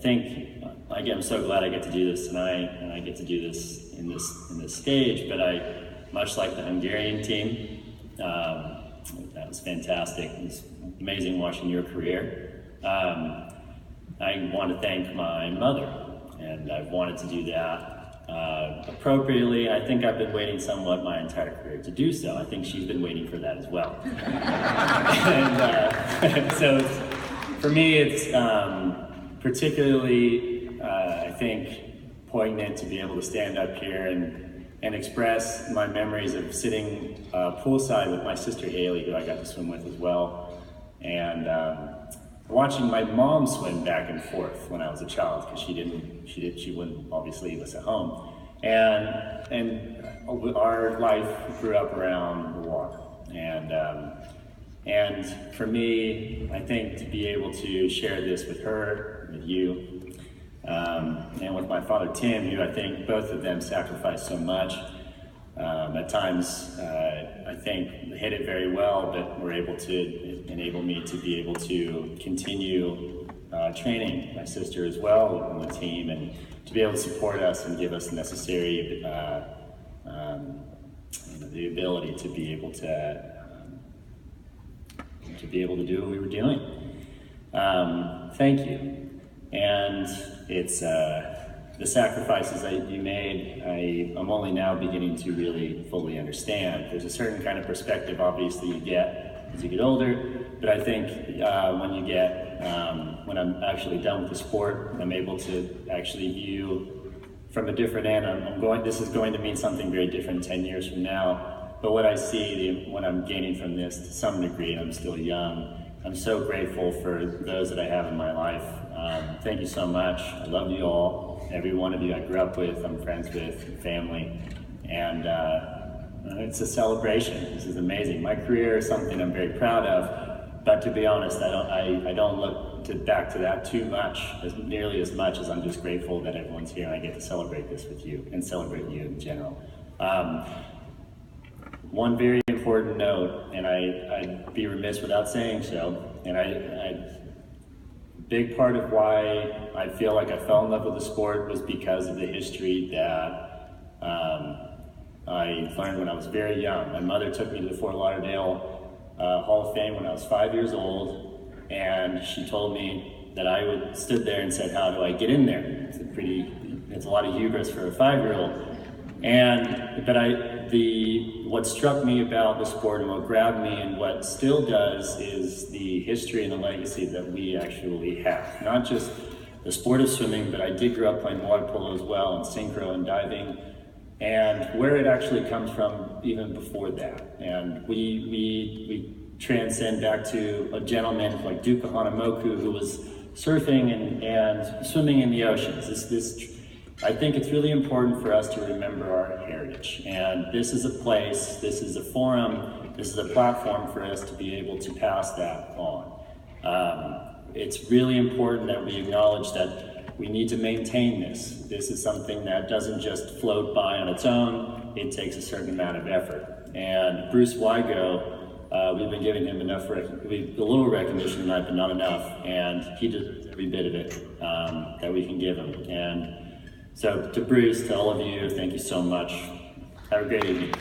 think, again, I'm so glad I get to do this tonight, and I get to do this in this stage. But much like the Hungarian team, that was fantastic. It was amazing watching your career. I want to thank my mother, and I've wanted to do that appropriately. I think I've been waiting somewhat my entire career to do so. I think she's been waiting for that as well. And so for me, it's particularly, I think, poignant to be able to stand up here and express my memories of sitting poolside with my sister Haley, who I got to swim with as well, and watching my mom swim back and forth when I was a child, because she wouldn't obviously leave us at home, and our life grew up around the water, and for me, I think to be able to share this with her, with you, and with my father Tim, who I think both of them sacrificed so much. At times, I think hit it very well, but were able to enable me to be able to continue training my sister as well on the team, and to be able to support us and give us the necessary the ability to be able to do what we were doing. Thank you. And it's the sacrifices that you made, I'm only now beginning to really fully understand. There's a certain kind of perspective, obviously, you get as you get older, but I think when I'm actually done with the sport, I'm able to actually view from a different end. This is going to mean something very different 10 years from now, but what I see, what I'm gaining from this to some degree, and I'm still young, I'm so grateful for those that I have in my life. Thank you so much. I love you all. Every one of you I grew up with, I'm friends with, family, and it's a celebration. This is amazing. My career is something I'm very proud of, but to be honest, I don't look back to that too much, nearly as much as I'm just grateful that everyone's here and I get to celebrate this with you and celebrate you in general. One very important note, and I'd be remiss without saying so, and big part of why I feel like I fell in love with the sport was because of the history that I learned when I was very young. My mother took me to the Fort Lauderdale Hall of Fame when I was 5 years old, and she told me that I stood there and said, "How do I get in there?" It's a lot of hubris for a 5-year-old. What struck me about the sport and what grabbed me and what still does is the history and the legacy that we actually have. Not just the sport of swimming, but I did grow up playing water polo as well, and synchro and diving, and where it actually comes from even before that. And we transcend back to a gentleman like Duka Hanamoku, who was surfing and swimming in the oceans. I think it's really important for us to remember our heritage, and this is a place, this is a forum, this is a platform for us to be able to pass that on. It's really important that we acknowledge that we need to maintain this. This is something that doesn't just float by on its own, it takes a certain amount of effort. And Bruce Wygo, we've been giving him a little recognition tonight, but not enough, and he did every bit of it that we can give him. And so to Bruce, to all of you, thank you so much. Have a great evening.